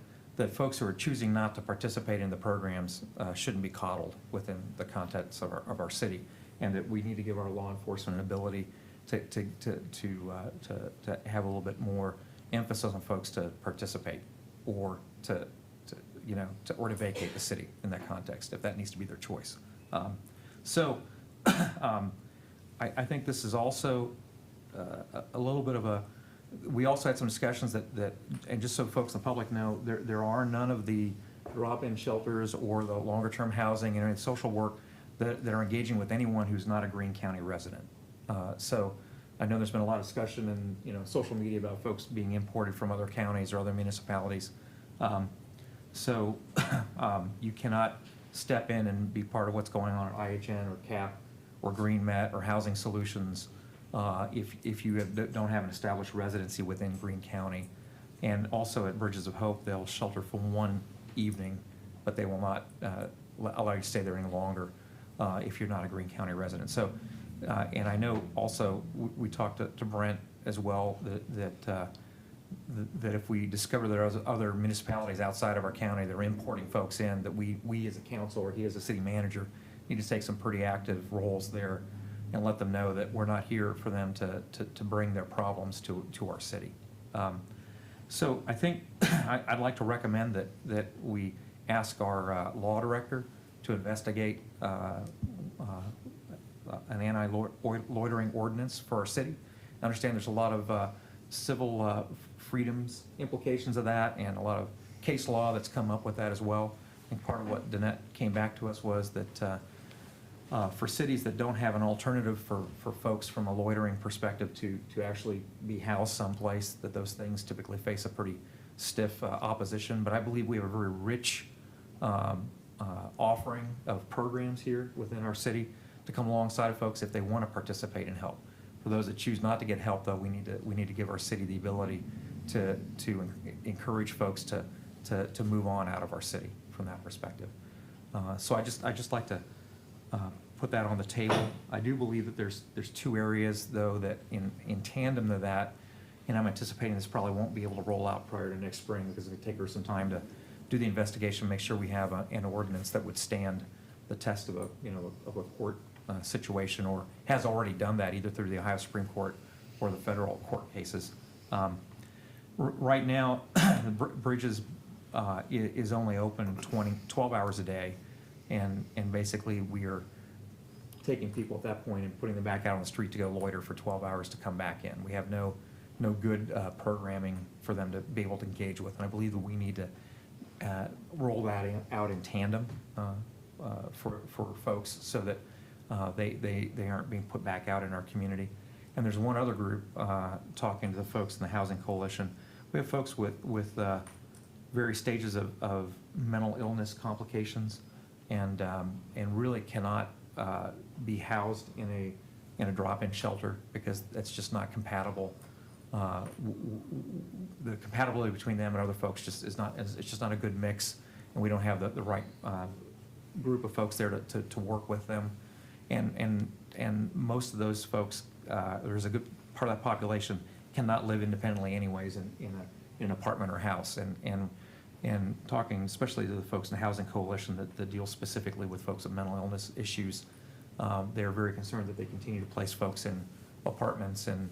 folks who are choosing not to participate in the programs shouldn't be coddled within the context of our city, and that we need to give our law enforcement an ability to have a little bit more emphasis on folks to participate, or to vacate the city in that context, if that needs to be their choice. I think this is also a little bit of a, we also had some discussions that, and just so folks in the public know, there are none of the drop-in shelters or the longer-term housing and social work that are engaging with anyone who's not a Greene County resident. So I know there's been a lot of discussion in social media about folks being imported from other counties or other municipalities. So you cannot step in and be part of what's going on at IHN or CAP or Green Met or Housing Solutions if you don't have an established residency within Greene County. And also at Bridges of Hope, they'll shelter for one evening, but they will not allow you to stay there any longer if you're not a Greene County resident. So, and I know also, we talked to Brent as well, that if we discover there are other municipalities outside of our county that are importing folks in, that we as a council or he as a city manager need to take some pretty active roles there and let them know that we're not here for them to bring their problems to our city. So I think I'd like to recommend that we ask our law director to investigate an anti-loitering ordinance for our city. I understand there's a lot of civil freedoms implications of that and a lot of case law that's come up with that as well. I think part of what Danette came back to us was that for cities that don't have an alternative for folks from a loitering perspective to actually be housed someplace, that those things typically face a pretty stiff opposition. But I believe we have a very rich offering of programs here within our city to come alongside of folks if they want to participate and help. For those that choose not to get help, though, we need to give our city the ability to encourage folks to move on out of our city from that perspective. So I just like to put that on the table. I do believe that there's two areas, though, that in tandem to that, and I'm anticipating this probably won't be able to roll out prior to next spring because it would take her some time to do the investigation, make sure we have an ordinance that would stand the test of a court situation, or has already done that either through the Ohio Supreme Court or the federal court cases. Right now, Bridges is only open 12 hours a day, and basically we are taking people at that point and putting them back out on the street to go loiter for 12 hours to come back in. We have no good programming for them to be able to engage with, and I believe that we need to roll that out in tandem for folks so that they aren't being put back out in our community. And there's one other group, talking to the folks in the Housing Coalition. We have folks with various stages of mental illness complications and really cannot be housed in a drop-in shelter because that's just not compatible. The compatibility between them and other folks it's just not a good mix, and we don't have the right group of folks there to work with them. And most of those folks, there's a good part of that population cannot live independently anyways in an apartment or house. And talking especially to the folks in the Housing Coalition that deal specifically with folks with mental illness issues, they're very concerned that they continue to place folks in apartments and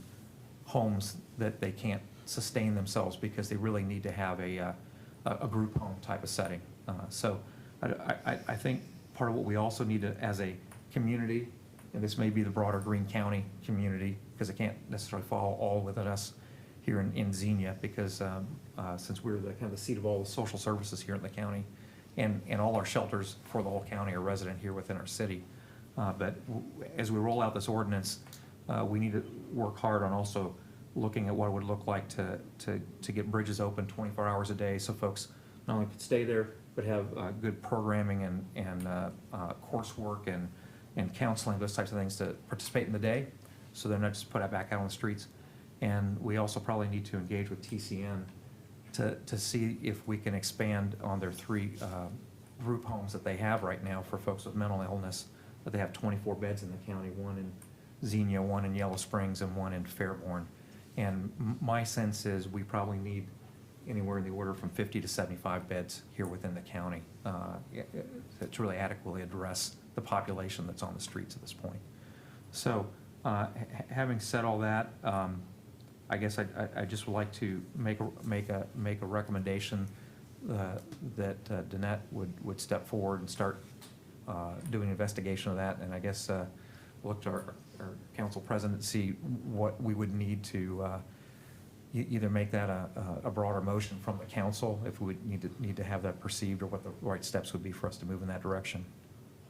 homes that they can't sustain themselves because they really need to have a group home type of setting. So I think part of what we also need to, as a community, and this may be the broader Greene County community, because it can't necessarily fall all within us here in Xenia, because since we're the kind of the seat of all the social services here in the county, and all our shelters for the whole county are resident here within our city. But as we roll out this ordinance, we need to work hard on also looking at what it would look like to get Bridges open 24 hours a day, so folks not only could stay there, but have good programming and coursework and counseling, those types of things, to participate in the day, so they're not just put back out on the streets. And we also probably need to engage with TCN to see if we can expand on their 3 group homes that they have right now for folks with mental illness. But they have 24 beds in the county, 1 in Xenia, 1 in Yellow Springs, and 1 in Fairborn. And my sense is we probably need anywhere in the order from 50 to 75 beds here within the county to really adequately address the population that's on the streets at this point. So having said all that, I guess I just would like to make a recommendation that Danette would step forward and start doing an investigation of that. And I guess look to our council president to see what we would need to either make that a broader motion from the council, if we would need to have that perceived, or what the right steps would be for us to move in that direction.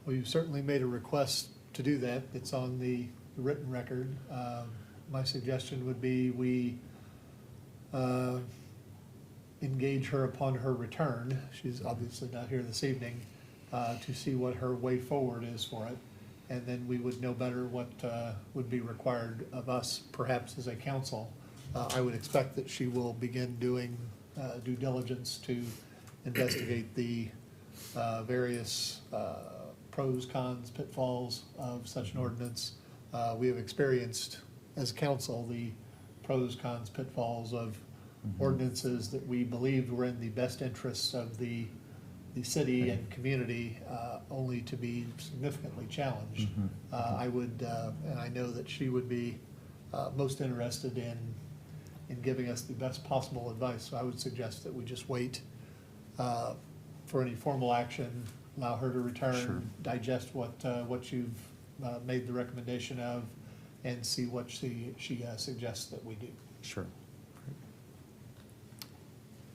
Well, you've certainly made a request to do that. It's on the written record. My suggestion would be we engage her upon her return. She's obviously not here this evening, to see what her way forward is for it. and then we would know better what would be required of us, perhaps as a council. I would expect that she will begin doing due diligence to investigate the various pros, cons, pitfalls of such an ordinance. We have experienced as a council the pros, cons, pitfalls of ordinances that we believed were in the best interests of the city and community, only to be significantly challenged. I would, and I know that she would be most interested in giving us the best possible advice. So I would suggest that we just wait for any formal action, allow her to return,
Sure.
digest what you've made the recommendation of, and see what she suggests that we do.
Sure.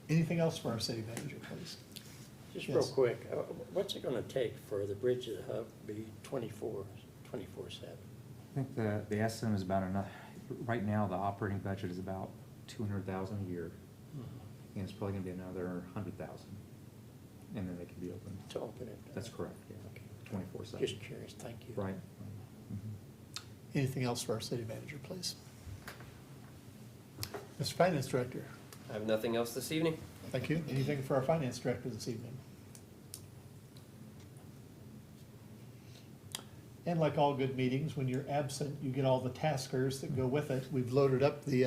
Anything else for our city manager, please?
Just real
Yes.
quick, what's it gonna take for the bridge to hub be 24/7?
I think the estimate is about enough, right now, the operating budget is about 200,000 a year, and it's probably gonna be another 100,000, and then they can be open.
To open it?
That's correct, yeah,
Okay.
24/7.
Just curious, thank you.
Right.
Anything else for our city manager, please? Mr. Finance Director,
I have nothing else this evening.
thank you. Anything for our Finance Director this evening? And like all good meetings, when you're absent, you get all the taskers that go with it. We've loaded up the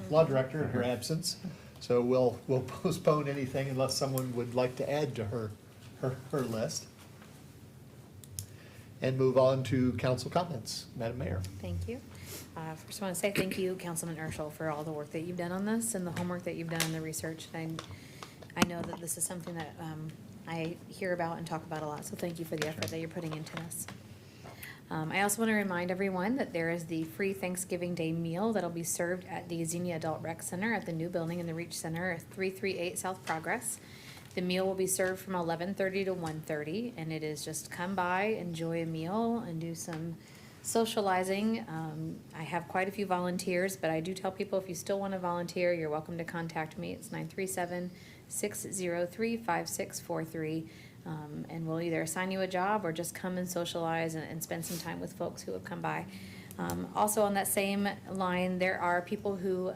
law director in her absence. So we'll postpone anything unless someone would like to add to her list. And move on to council comments. Madam Mayor.
Thank you. First, I want to say thank you, Councilman Urschel, for all the work that you've done on this and the homework that you've done in the research. And I know that this is something that I hear about and talk about a lot, so thank you for the effort that you're putting into this. I also want to remind everyone that there is the free Thanksgiving Day meal that'll be served at the Xenia Adult Rec Center at the new building in the Reach Center at 338 South Progress. The meal will be served from 11:30 to 1:30, and it is just come by, enjoy a meal, and do some socializing. I have quite a few volunteers, but I do tell people if you still want to volunteer, you're welcome to contact me. It's 937-603-5643. And we'll either assign you a job or just come and socialize and spend some time with folks who have come by. Also on that same line, there are people who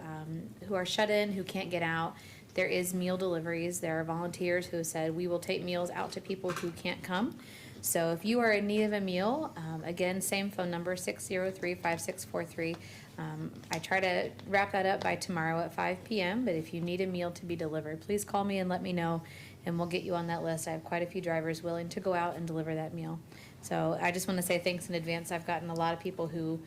are shut in, who can't get out. There is meal deliveries. There are volunteers who said, we will take meals out to people who can't come. So if you are in need of a meal, again, same phone number, 603-5643. I try to wrap that up by tomorrow at 5 p.m., but if you need a meal to be delivered, please call me and let me know, and we'll get you on that list. I have quite a few drivers willing to go out and deliver that meal. So I just want to say thanks in advance. I've gotten a lot of people who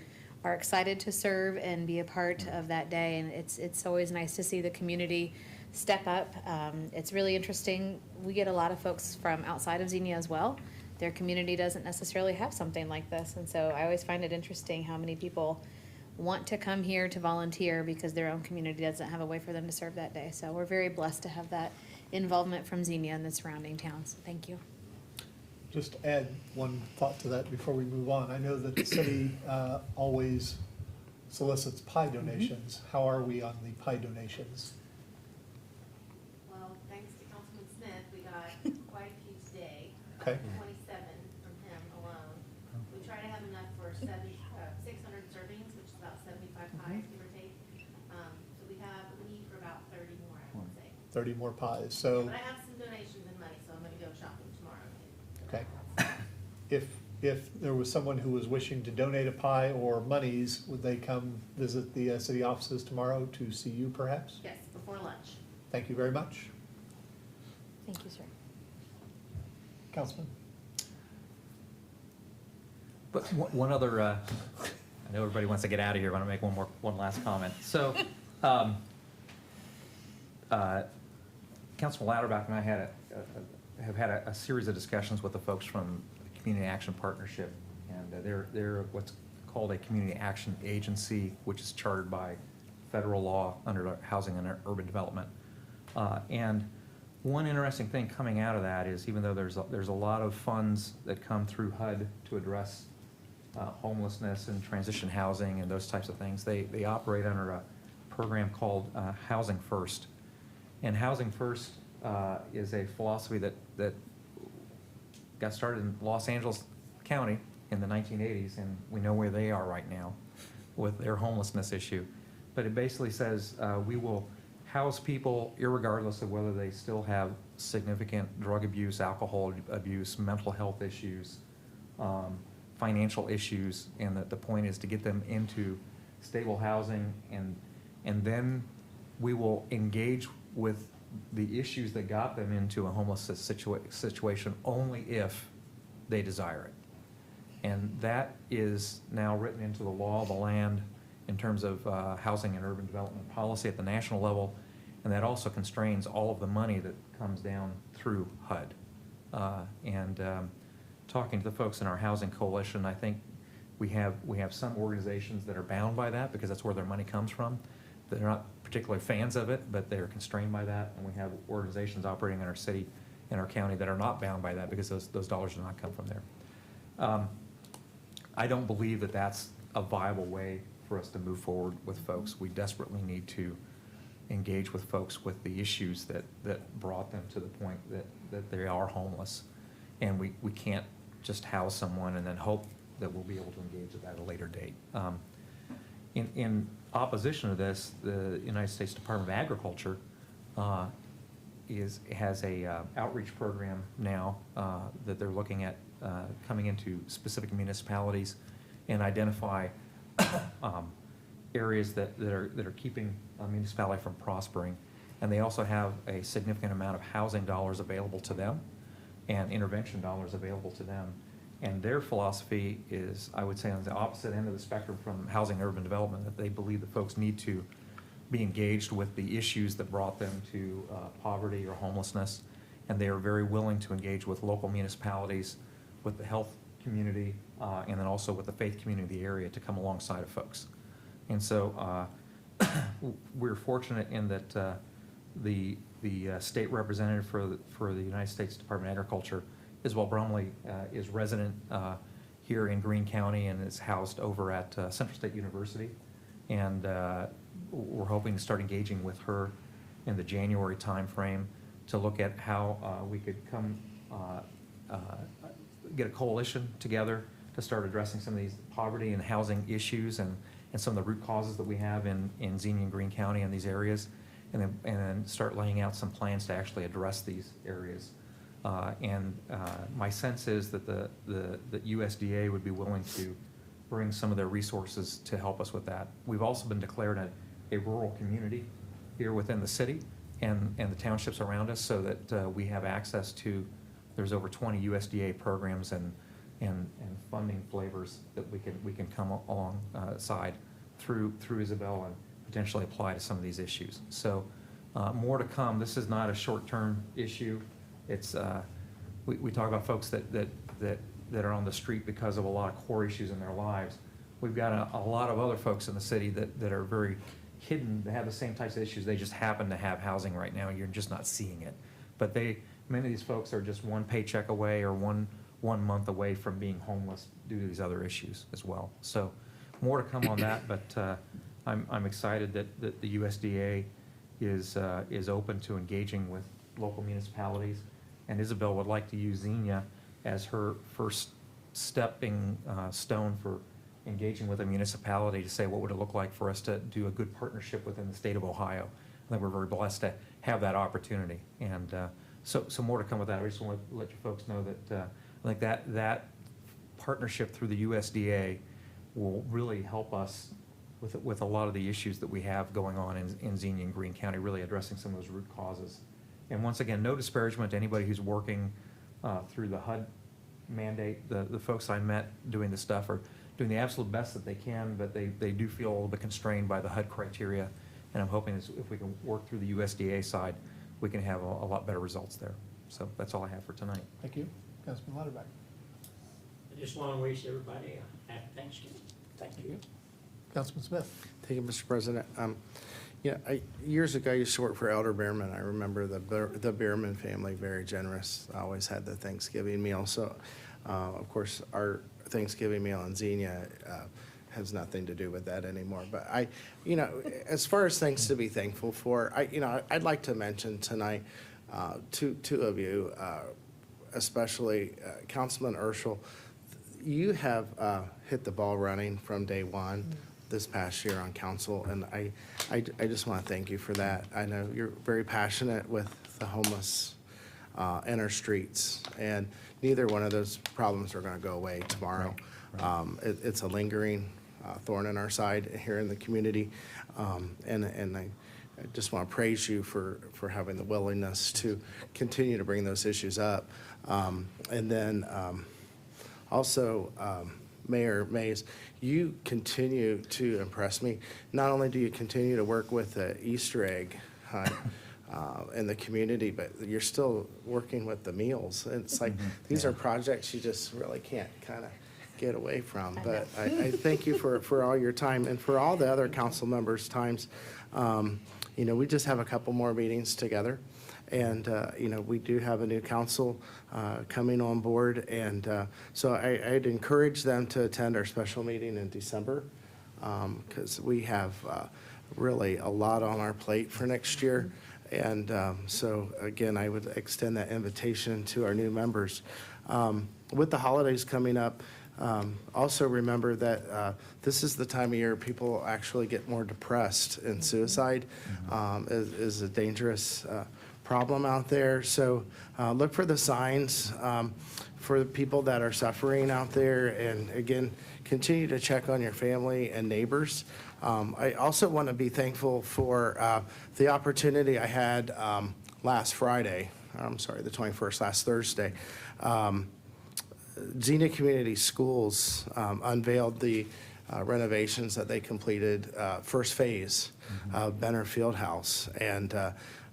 are excited to serve and be a part of that day, and it's always nice to see the community step up. It's really interesting. We get a lot of folks from outside of Xenia as well. Their community doesn't necessarily have something like this, and so I always find it interesting how many people want to come here to volunteer because their own community doesn't have a way for them to serve that day. So we're very blessed to have that involvement from Xenia and the surrounding towns. Thank you.
Just to add one thought to that before we move on. I know that the city always solicits pie donations. How are we on the pie donations?
Well, thanks to Councilman Smith, we got quite a few today.
Okay.
27 from him alone. We try to have enough for 600 servings, which is about 75 pies, give or take. So we need for about 30 more, I would say.
30 more pies. So,
But I have some donations and money, so I'm gonna go shopping tomorrow.
okay. If there was someone who was wishing to donate a pie or monies, would they come visit the city offices tomorrow to see you perhaps?
Yes, before lunch.
Thank you very much.
Thank you, sir.
Councilman?
But one other, I know everybody wants to get out of here, I want to make one last comment. So, Councilman Louderback and I have had a series of discussions with the folks from the Community Action Partnership, and they're what's called a community action agency, which is chartered by federal law under Housing and Urban Development. And one interesting thing coming out of that is, even though there's a lot of funds that come through HUD to address homelessness and transition housing and those types of things, they operate under a program called Housing First. And Housing First is a philosophy that got started in Los Angeles County in the 1980s, and we know where they are right now with their homelessness issue. But it basically says we will house people irregardless of whether they still have significant drug abuse, alcohol abuse, mental health issues, financial issues, and that the point is to get them into stable housing, and then we will engage with the issues that got them into a homeless situation only if they desire it. And that is now written into the law of the land in terms of housing and urban development policy at the national level, and that also constrains all of the money that comes down through HUD. Talking to the folks in our housing coalition, I think we have some organizations that are bound by that because that's where their money comes from. They're not particularly fans of it, but they're constrained by that, and we have organizations operating in our city, in our county, that are not bound by that because those dollars do not come from there. I don't believe that that's a viable way for us to move forward with folks. We desperately need to engage with folks with the issues that brought them to the point that they are homeless. And we can't just house someone and then hope that we'll be able to engage at a later date. In opposition to this, the United States Department of Agriculture has a outreach program now that they're looking at coming into specific municipalities and identify areas that are keeping a municipality from prospering. And they also have a significant amount of housing dollars available to them and intervention dollars available to them. And their philosophy is, I would say, on the opposite end of the spectrum from housing and urban development, that they believe that folks need to be engaged with the issues that brought them to poverty or homelessness. And they are very willing to engage with local municipalities, with the health community, and then also with the faith community of the area to come alongside of folks. And so we're fortunate in that the state representative for the United States Department of Agriculture, Isabel Brumley, is resident here in Greene County and is housed over at Central State University. And we're hoping to start engaging with her in the January timeframe to look at how we could come get a coalition together to start addressing some of these poverty and housing issues and some of the root causes that we have in Xenia and Greene County in these areas, and then start laying out some plans to actually address these areas. My sense is that the USDA would be willing to bring some of their resources to help us with that. We've also been declared a rural community here within the city and the townships around us, so that we have access to, there's over 20 USDA programs and funding flavors that we can come alongside through Isabel and potentially apply to some of these issues. So more to come. This is not a short-term issue. It's we talk about folks that are on the street because of a lot of core issues in their lives. We've got a lot of other folks in the city that are very hidden, that have the same types of issues. They just happen to have housing right now. You're just not seeing it. But many of these folks are just one paycheck away or one month away from being homeless due to these other issues as well. So more to come on that, but I'm excited that the USDA is open to engaging with local municipalities, and Isabel would like to use Xenia as her first stepping stone for engaging with a municipality to say what would it look like for us to do a good partnership within the state of Ohio. I think we're very blessed to have that opportunity, and so more to come with that. I just want to let you folks know that I think that partnership through the USDA will really help us with a lot of the issues that we have going on in Xenia and Greene County, really addressing some of those root causes. And once again, no disparagement to anybody who's working through the HUD mandate. The folks I met doing this stuff are doing the absolute best that they can, but they do feel a little bit constrained by the HUD criteria. And I'm hoping if we can work through the USDA side, we can have a lot better results there. So that's all I have for tonight.
Thank you. Councilman Lauterbach.
I just want to wish everybody a happy Thanksgiving. Thank you.
Councilman Smith.
Thank you, Mr. President. Years ago, I used to work for Elder Beerman. I remember the Beerman family, very generous. I always had the Thanksgiving meal. So, of course, our Thanksgiving meal in Xenia has nothing to do with that anymore. But as far as things to be thankful for, I'd like to mention tonight two of you, especially Councilman Urschel. you have hit the ball running from day one this past year on council, and I just want to thank you for that. I know you're very passionate with the homeless in our streets, and neither one of those problems are going to go away tomorrow. It's a lingering thorn in our side here in the community, and I just want to praise you for having the willingness to continue to bring those issues up. And then also, Mayor Mays, you continue to impress me. Not only do you continue to work with the Easter egg hunt in the community, but you're still working with the meals. It's like, these are projects you just really can't kind of get away from. But I thank you for all your time, and for all the other council members' times. You know, we just have a couple more meetings together. And, you know, we do have a new council coming on board. And so I'd encourage them to attend our special meeting in December, because we have really a lot on our plate for next year. And so, again, I would extend that invitation to our new members. With the holidays coming up, also remember that this is the time of year people actually get more depressed, and suicide is a dangerous problem out there. So look for the signs for the people that are suffering out there, and again, continue to check on your family and neighbors. I also want to be thankful for the opportunity I had last Friday, I'm sorry, the 21st, last Thursday. Xenia Community Schools unveiled the renovations that they completed, first phase of Benner Fieldhouse. And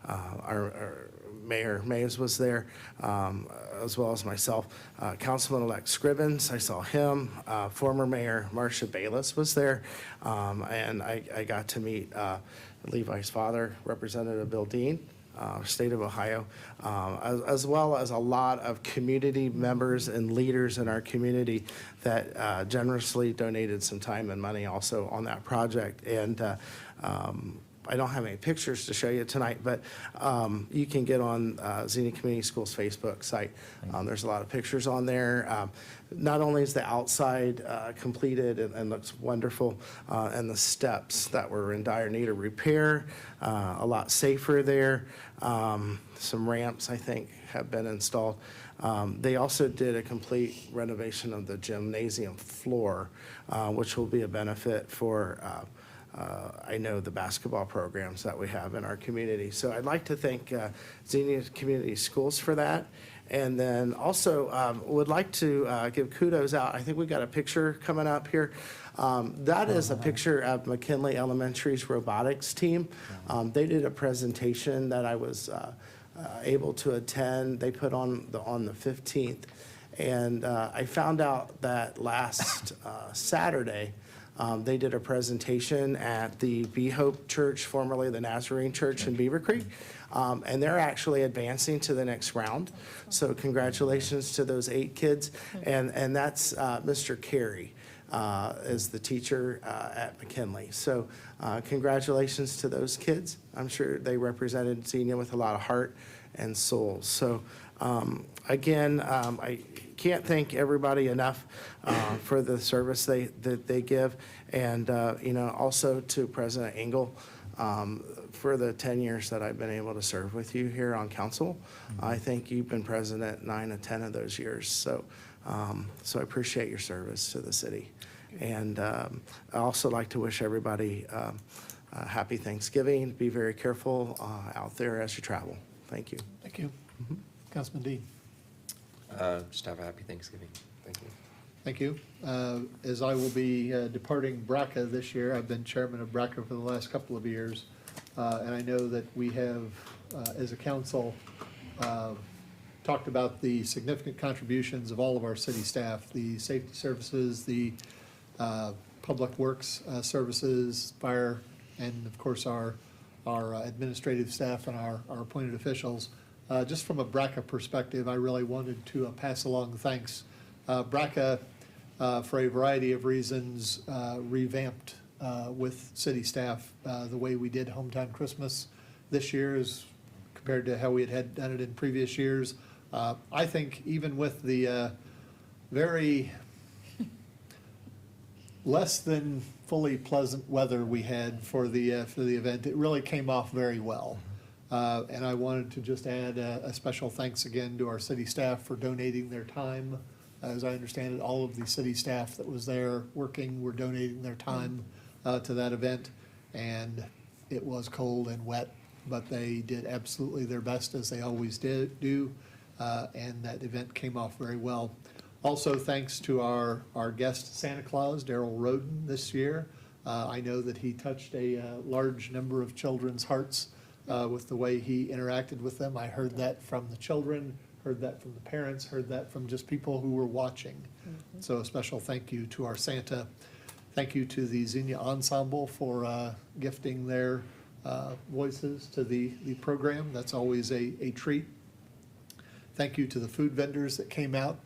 our Mayor Mays was there, as well as myself. Councilman-elect Scrivens, I saw him. Former Mayor Marcia Bayless was there. And I got to meet Levi's father, Representative Bill Dean, state of Ohio, as well as a lot of community members and leaders in our community that generously donated some time and money also on that project. And I don't have any pictures to show you tonight, but you can get on Xenia Community Schools Facebook site. There's a lot of pictures on there. Not only is the outside completed and looks wonderful, and the steps that were in dire need of repair, a lot safer there. Some ramps, I think, have been installed. They also did a complete renovation of the gymnasium floor, which will be a benefit for I know the basketball programs that we have in our community. So I'd like to thank Xenia Community Schools for that. And then also would like to give kudos out. I think we've got a picture coming up here. That is a picture of McKinley Elementary's robotics team. They did a presentation that I was able to attend. They put on the 15th. And I found out that last Saturday, they did a presentation at the Be Hope Church, formerly the Nazarene Church in Beaver Creek, and they're actually advancing to the next round. So congratulations to those 8 kids, and that's Mr. Carey is the teacher at McKinley. So congratulations to those kids. I'm sure they represented Xenia with a lot of heart and soul. So again, I can't thank everybody enough for the service that they give, and you know, also to President Engel for the 10 years that I've been able to serve with you here on council. I think you've been president 9 of 10 of those years. So so I appreciate your service to the city, and I also like to wish everybody a happy Thanksgiving. Be very careful out there as you travel. Thank you.
Thank you. Councilman Dean.
Just have a happy Thanksgiving. Thank you.
Thank you. As I will be departing BRCA this year, I've been chairman of BRCA for the last couple of years, and I know that we have, as a council, talked about the significant contributions of all of our city staff, the safety services, the public works services, fire, and of course our administrative staff and our appointed officials. Just from a BRCA perspective, I really wanted to pass along thanks. BRCA, for a variety of reasons, revamped with city staff the way we did Hometown Christmas this year as compared to how we had done it in previous years. I think even with the very less than fully pleasant weather we had for the event. It really came off very well. And I wanted to just add a special thanks again to our city staff for donating their time. As I understand it, all of the city staff that was there working were donating their time to that event. And it was cold and wet, but they did absolutely their best, as they always do. And that event came off very well. Also, thanks to our guest Santa Claus, Daryl Roden, this year. I know that he touched a large number of children's hearts with the way he interacted with them. I heard that from the children, heard that from the parents, heard that from just people who were watching. So a special thank you to our Santa. Thank you to the Xenia Ensemble for gifting their voices to the program. That's always a treat. Thank you to the food vendors that came out.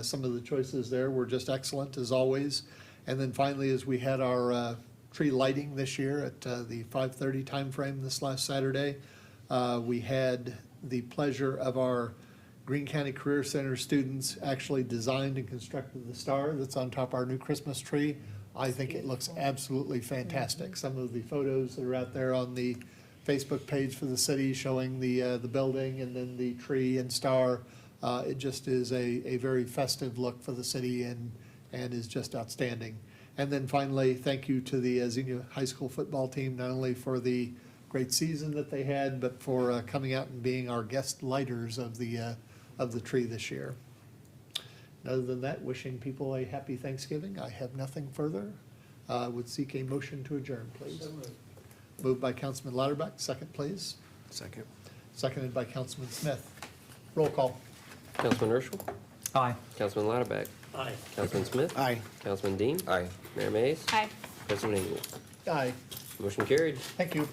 Some of the choices there were just excellent, as always. And then finally, as we had our tree lighting this year at the 5:30 timeframe this last Saturday, we had the pleasure of our Greene County Career Center students actually designed and constructed the star that's on top of our new Christmas tree. I think it looks absolutely fantastic. Some of the photos that are out there on the Facebook page for the city showing the building and then the tree and star. It just is a very festive look for the city and is just outstanding. And then finally, thank you to the Xenia High School football team, not only for the great season that they had, but for coming out and being our guest lighters of the tree this year. And other than that, wishing people a happy Thanksgiving. I have nothing further. Would seek a motion to adjourn, please. Moved by Councilman Lauterbach, second, please.
Second.
Seconded by Councilman Smith. Roll call.
Councilman Urschel,
Aye.
Councilman Lauterbach,
Aye.
Councilman Smith.
Aye.
Councilman Dean. Aye. Mayor Mays.
Aye.
President Engel.
Aye.
Motion carried.
Thank you.